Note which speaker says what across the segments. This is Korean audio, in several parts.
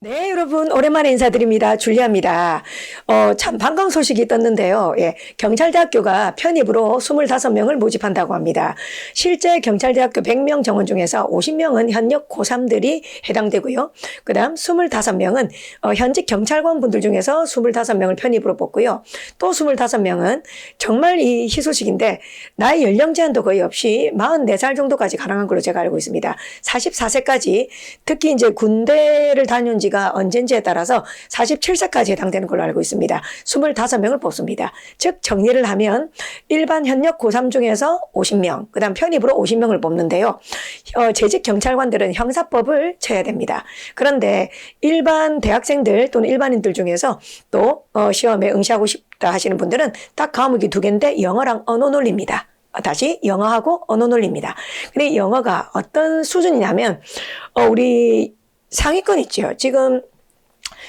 Speaker 1: 네, 여러분, 오랜만에 인사드립니다. 줄리아입니다. 참 반가운 소식이 떴는데요. 예, 경찰대학교가 편입으로 25명을 모집한다고 합니다. 실제 경찰대학교 100명 정원 중에서 50명은 현역 고3들이 해당되고요. 그 다음 25명은 현직 경찰관 분들 중에서 25명을 편입으로 뽑고요. 또 25명은 정말 이 희소식인데 나이 연령 제한도 거의 없이 44살 정도까지 가능한 걸로 제가 알고 있습니다. 44세까지 특히 이제 군대를 다녀온 지가 언젠지에 따라서 47세까지 해당되는 걸로 알고 있습니다. 25명을 뽑습니다. 즉 정리를 하면 일반 현역 고3 중에서 50명, 그 다음 편입으로 50명을 뽑는데요. 재직 경찰관들은 형사법을 쳐야 됩니다. 그런데 일반 대학생들 또는 일반인들 중에서 또 시험에 응시하고 싶다 하시는 분들은 딱 과목이 두 개인데 영어랑 언어 논리입니다. 다시 영어하고 언어 논리입니다. 근데 영어가 어떤 수준이냐면 우리 상위권 있죠. 지금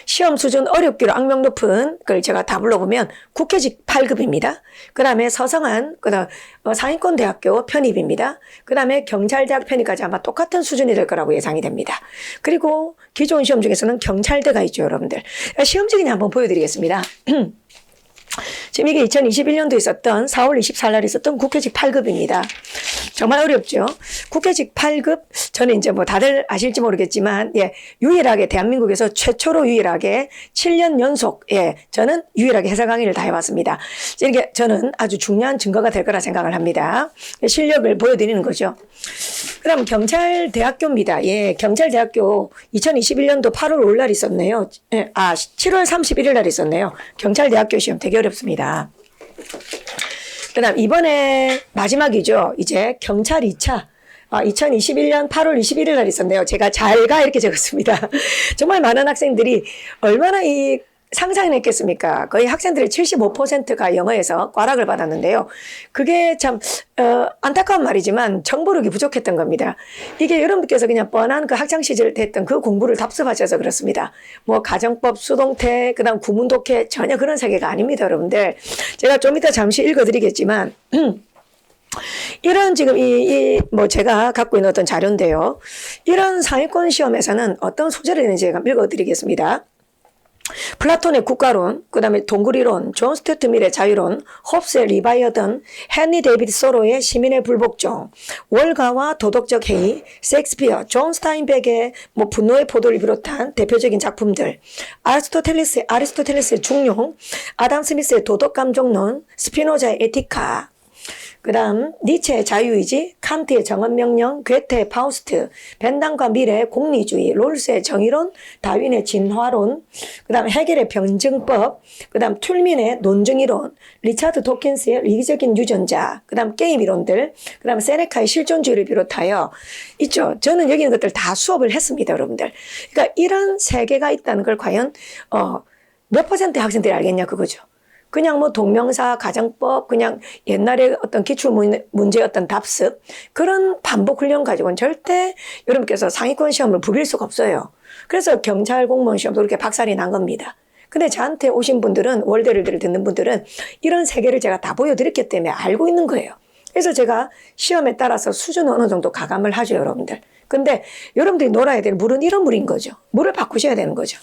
Speaker 1: 시험 수준 어렵기로 악명 높은 걸 제가 다 불러보면 국회직 8급입니다. 그 다음에 서성한, 그 다음 상위권 대학교 편입입니다. 그 다음에 경찰대학 편입까지 아마 똑같은 수준이 될 거라고 예상이 됩니다. 그리고 기존 시험 중에서는 경찰대가 있죠, 여러분들. 시험지 그냥 한번 보여드리겠습니다. 지금 이게 2021년도에 있었던 4월 24일 날 있었던 국회직 8급입니다. 정말 어렵죠. 국회직 8급, 저는 이제 뭐 다들 아실지 모르겠지만, 예, 유일하게 대한민국에서 최초로 유일하게 7년 연속, 예, 저는 유일하게 해설 강의를 다 해왔습니다. 이게 저는 아주 중요한 증거가 될 거라 생각을 합니다. 실력을 보여드리는 거죠. 그 다음 경찰대학교입니다. 예, 경찰대학교 2021년도 8월 5일 날 있었네요. 예, 7월 31일 날 있었네요. 경찰대학교 시험 되게 어렵습니다. 그 다음 이번에 마지막이죠. 이제 경찰 2차. 2021년 8월 21일 날 있었네요. 제가 잘가 이렇게 적었습니다. 정말 많은 학생들이 얼마나 이 상상을 했겠습니까? 거의 학생들의 75%가 영어에서 꽈락을 받았는데요. 그게 참 안타까운 말이지만 정보력이 부족했던 겁니다. 이게 여러분께서 그냥 뻔한 그 학창시절 때 했던 그 공부를 답습하셔서 그렇습니다. 뭐 가정법, 수동태, 그 다음 구문독해 전혀 그런 세계가 아닙니다, 여러분들. 제가 좀 이따 잠시 읽어드리겠지만 이런 지금 뭐 제가 갖고 있는 어떤 자료인데요. 이런 상위권 시험에서는 어떤 소재를 내는지 제가 읽어드리겠습니다. 플라톤의 국가론, 그 다음에 동굴이론, 존 스튜어트 밀의 자유론, 홉스의 리바이어던, 헨리 데이비드 소로의 시민의 불복종, 월가와 도덕적 해이, 셰익스피어, 존 스타인백의 뭐 분노의 포도를 비롯한 대표적인 작품들, 아리스토텔레스의 중용, 아담 스미스의 도덕감정론, 스피노자의 에티카, 그 다음 니체의 자유의지, 칸트의 정언명령, 괴테의 파우스트, 벤담과 밀의 공리주의, 롤스의 정의론, 다윈의 진화론, 그 다음 헤겔의 병증법, 그 다음 툴민의 논증이론, 리차드 도킨스의 이기적인 유전자, 그 다음 게임 이론들, 그 다음 세네카의 실존주의를 비롯하여 있죠. 저는 여기 있는 것들 다 수업을 했습니다, 여러분들. 그러니까 이런 세계가 있다는 걸 과연 몇 퍼센트의 학생들이 알겠냐 그거죠. 그냥 뭐 동명사, 가정법, 그냥 옛날에 어떤 기출문제의 어떤 답습, 그런 반복 훈련 가지고는 절대 여러분께서 상위권 시험을 부릴 수가 없어요. 그래서 경찰 공무원 시험도 그렇게 박살이 난 겁니다. 근데 저한테 오신 분들은, 월대를 듣는 분들은 이런 세계를 제가 다 보여드렸기 때문에 알고 있는 거예요. 그래서 제가 시험에 따라서 수준은 어느 정도 가감을 하죠, 여러분들. 근데 여러분들이 놀아야 될 물은 이런 물인 거죠. 물을 바꾸셔야 되는 거죠.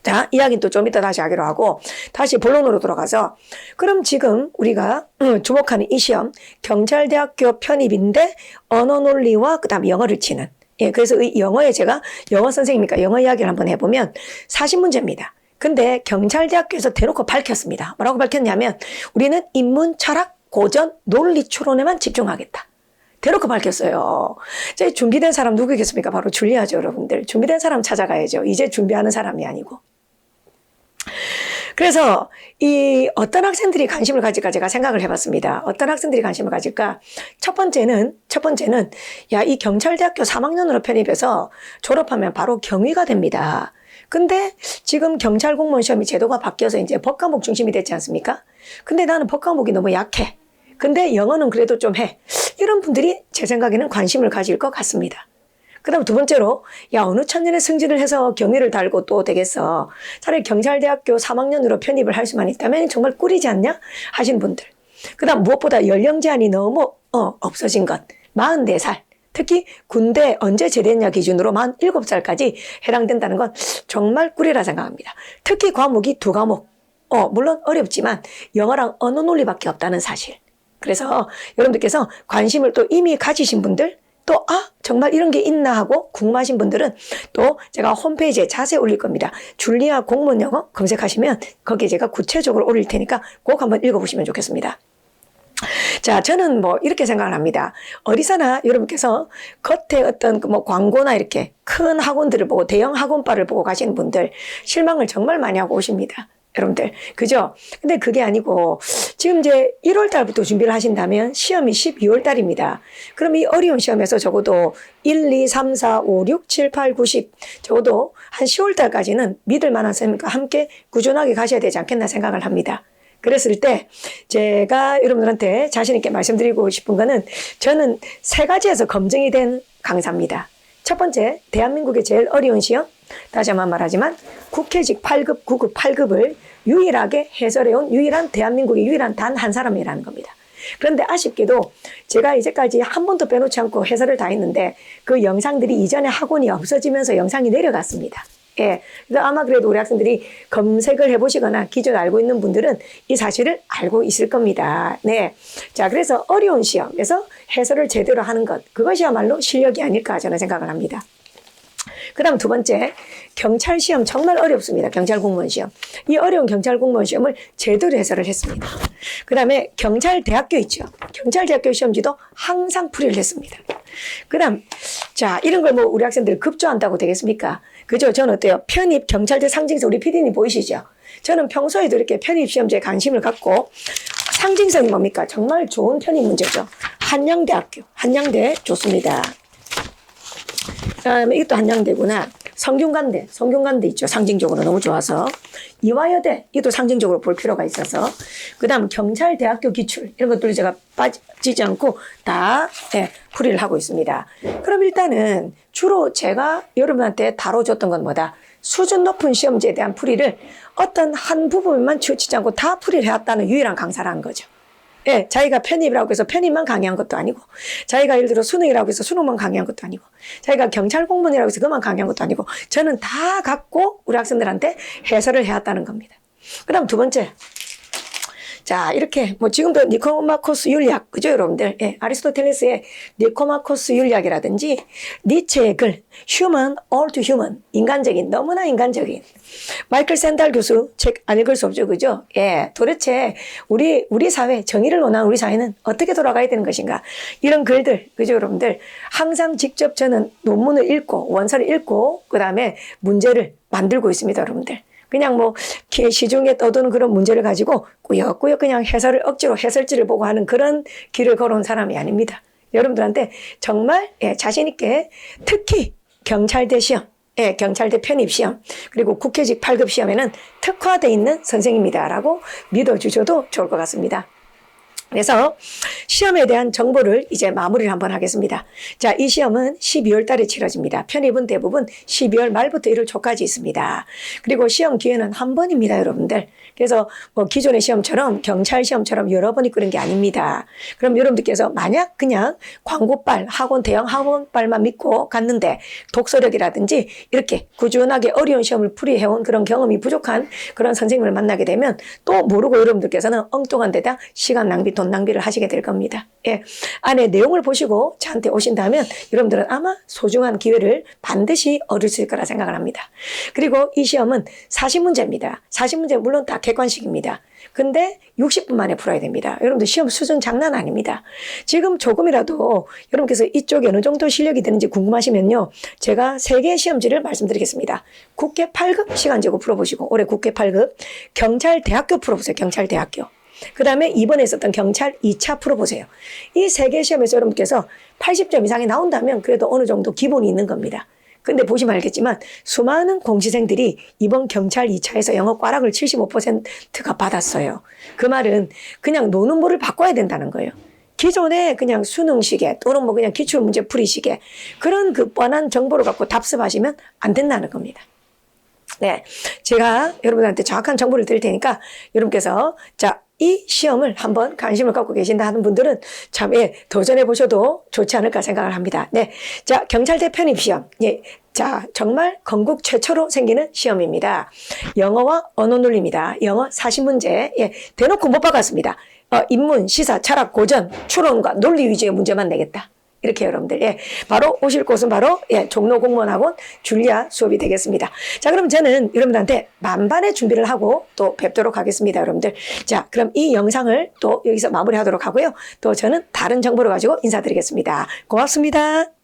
Speaker 1: 자, 이야기는 또 좀 이따 다시 하기로 하고, 다시 본론으로 돌아가서, 그럼 지금 우리가 주목하는 이 시험, 경찰대학교 편입인데, 언어 논리와 그 다음 영어를 치는. 예, 그래서 이 영어에 제가 영어 선생님이니까 영어 이야기를 한번 해보면 40문제입니다. 근데 경찰대학교에서 대놓고 밝혔습니다. 뭐라고 밝혔냐면, 우리는 인문, 철학, 고전, 논리 추론에만 집중하겠다. 대놓고 밝혔어요. 제 준비된 사람 누구겠습니까? 바로 줄리아죠, 여러분들. 준비된 사람 찾아가야죠. 이제 준비하는 사람이 아니고. 그래서 이 어떤 학생들이 관심을 가질까 제가 생각을 해봤습니다. 어떤 학생들이 관심을 가질까? 첫 번째는 야, 이 경찰대학교 3학년으로 편입해서 졸업하면 바로 경위가 됩니다. 근데 지금 경찰 공무원 시험이 제도가 바뀌어서 이제 법과목 중심이 됐지 않습니까? 근데 나는 법과목이 너무 약해. 근데 영어는 그래도 좀 해. 이런 분들이 제 생각에는 관심을 가질 것 같습니다. 그 다음 두 번째로, 야, 어느 천년에 승진을 해서 경위를 달고 또 되겠어. 차라리 경찰대학교 3학년으로 편입을 할 수만 있다면 정말 꿀이지 않냐? 하신 분들. 그 다음 무엇보다 연령 제한이 너무 없어진 것. 44살. 특히 군대 언제 제대했냐 기준으로 만 7살까지 해당된다는 건 정말 꿀이라 생각합니다. 특히 과목이 2과목. 물론 어렵지만 영어랑 언어 논리밖에 없다는 사실. 그래서 여러분들께서 관심을 또 이미 가지신 분들, 또 정말 이런 게 있나 하고 궁금하신 분들은 또 제가 홈페이지에 자세히 올릴 겁니다. 줄리아 공무원 영어 검색하시면 거기에 제가 구체적으로 올릴 테니까 꼭 한번 읽어보시면 좋겠습니다. 자, 저는 뭐 이렇게 생각을 합니다. 어디서나 여러분께서 겉에 어떤 뭐 광고나 이렇게 큰 학원들을 보고 대형 학원바를 보고 가시는 분들 실망을 정말 많이 하고 오십니다. 여러분들. 그죠? 근데 그게 아니고 지금 이제 1월 달부터 준비를 하신다면 시험이 12월 달입니다. 그럼 이 어려운 시험에서 적어도 1, 2, 3, 4, 5, 6, 7, 8, 9, 10 적어도 한 10월 달까지는 믿을 만한 선생님과 함께 꾸준하게 가셔야 되지 않겠나 생각을 합니다. 그랬을 때 제가 여러분들한테 자신 있게 말씀드리고 싶은 거는 저는 3가지에서 검증이 된 강사입니다. 첫 번째, 대한민국의 제일 어려운 시험, 다시 한번 말하지만 국회직 8급, 9급, 8급을 유일하게 해설해온 대한민국의 유일한 단 한 사람이라는 겁니다. 그런데 아쉽게도 제가 이제까지 한 번도 빼놓지 않고 해설을 다 했는데 그 영상들이 이전에 학원이 없어지면서 영상이 내려갔습니다. 예. 그래서 아마 그래도 우리 학생들이 검색을 해보시거나 기존에 알고 있는 분들은 이 사실을 알고 있을 겁니다. 네. 자, 그래서 어려운 시험에서 해설을 제대로 하는 것, 그것이야말로 실력이 아닐까 저는 생각을 합니다. 그 다음 2번째, 경찰 시험 정말 어렵습니다. 경찰 공무원 시험. 이 어려운 경찰 공무원 시험을 제대로 해설을 했습니다. 그 다음에 경찰대학교 있죠. 경찰대학교 시험지도 항상 풀이를 했습니다. 그 다음, 자, 이런 걸 뭐 우리 학생들이 급조한다고 되겠습니까? 그죠? 저는 어때요? 편입 경찰대 상징성, 우리 PD님 보이시죠? 저는 평소에도 이렇게 편입 시험지에 관심을 갖고 상징성이 뭡니까? 정말 좋은 편입 문제죠. 한양대학교, 한양대 좋습니다. 이것도 한양대구나. 성균관대 있죠. 상징적으로 너무 좋아서. 이화여대, 이것도 상징적으로 볼 필요가 있어서. 그 다음 경찰대학교 기출, 이런 것들을 제가 빠지지 않고 다 풀이를 하고 있습니다. 그럼 일단은 주로 제가 여러분한테 다뤄줬던 건 뭐다? 수준 높은 시험지에 대한 풀이를 어떤 한 부분만 치우치지 않고 다 풀이를 해왔다는 유일한 강사라는 거죠. 예, 자기가 편입이라고 해서 편입만 강의한 것도 아니고, 자기가 예를 들어 수능이라고 해서 수능만 강의한 것도 아니고, 자기가 경찰 공무원이라고 해서 그만 강의한 것도 아니고, 저는 다 갖고 우리 학생들한테 해설을 해왔다는 겁니다. 그 다음 2번째. 자, 이렇게, 뭐, 지금도 니코마코스 윤리학, 그죠, 여러분들? 예, 아리스토텔레스의 니코마코스 윤리학이라든지, 니체의 글, Human, All to Human, 인간적인, 너무나 인간적인, 마이클 샌달 교수 책 안 읽을 수 없죠, 그죠? 예, 도대체, 우리 사회, 정의를 논하는 우리 사회는 어떻게 돌아가야 되는 것인가? 이런 글들, 그죠, 여러분들? 항상 직접 저는 논문을 읽고, 원서를 읽고, 그 다음에 문제를 만들고 있습니다, 여러분들. 그냥 뭐 시중에 떠도는 그런 문제를 가지고 꾸역꾸역 그냥 억지로 해설지를 보고 하는 그런 길을 걸어온 사람이 아닙니다. 여러분들한테 정말 자신 있게 특히 경찰대 시험, 경찰대 편입 시험, 그리고 국회직 8급 시험에는 특화되어 있는 선생님이다라고 믿어주셔도 좋을 것 같습니다. 그래서 시험에 대한 정보를 이제 마무리를 한번 하겠습니다. 자, 이 시험은 12월 달에 치러집니다. 편입은 대부분 12월 말부터 1월 초까지 있습니다. 그리고 시험 기회는 한 번입니다, 여러분들. 그래서 뭐 기존의 시험처럼 경찰 시험처럼 여러 번 있고 그런 게 아닙니다. 그럼 여러분들께서 만약 그냥 광고빨, 대형 학원빨만 믿고 갔는데 독서력이라든지 이렇게 꾸준하게 어려운 시험을 풀이해온 그런 경험이 부족한 그런 선생님을 만나게 되면 또 모르고 여러분들께서는 엉뚱한 데다 시간 낭비, 돈 낭비를 하시게 될 겁니다. 예. 안에 내용을 보시고 저한테 오신다면 여러분들은 아마 소중한 기회를 반드시 얻으실 거라 생각을 합니다. 그리고 이 시험은 40문제입니다. 40문제 물론 다 객관식입니다. 근데 60분 만에 풀어야 됩니다. 여러분들 시험 수준 장난 아닙니다. 지금 조금이라도 여러분께서 이쪽에 어느 정도 실력이 되는지 궁금하시면요. 제가 3개의 시험지를 말씀드리겠습니다. 국회 8급 시간 제고 풀어보시고 올해 국회 8급 경찰대학교 풀어보세요. 경찰대학교. 그 다음에 이번에 있었던 경찰 2차 풀어보세요. 이 3개 시험에서 여러분께서 80점 이상이 나온다면 그래도 어느 정도 기본이 있는 겁니다. 근데 보시면 알겠지만 수많은 공시생들이 이번 경찰 2차에서 영어 꽈락을 75%가 받았어요. 그 말은 그냥 노는 볼을 바꿔야 된다는 거예요. 기존에 그냥 수능식에 또는 뭐 그냥 기출문제 풀이식에 그런 그 뻔한 정보를 갖고 답습하시면 안 된다는 겁니다. 네, 제가 여러분한테 정확한 정보를 드릴 테니까 여러분께서 자 이 시험을 한번 관심을 갖고 계신다 하는 분들은 참, 예, 도전해 보셔도 좋지 않을까 생각을 합니다. 네. 자, 경찰대 편입 시험. 예. 자, 정말 건국 최초로 생기는 시험입니다. 영어와 언어 논리입니다. 영어 40문제. 예. 대놓고 못 박았습니다. 인문, 시사, 철학, 고전, 추론과 논리 위주의 문제만 내겠다. 이렇게 여러분들, 예, 바로 오실 곳은 바로, 예, 종로공무원학원 줄리아 수업이 되겠습니다. 자, 그럼 저는 여러분들한테 만반의 준비를 하고 또 뵙도록 하겠습니다, 여러분들. 자, 그럼 이 영상을 또 여기서 마무리하도록 하고요. 또 저는 다른 정보를 가지고 인사드리겠습니다. 고맙습니다.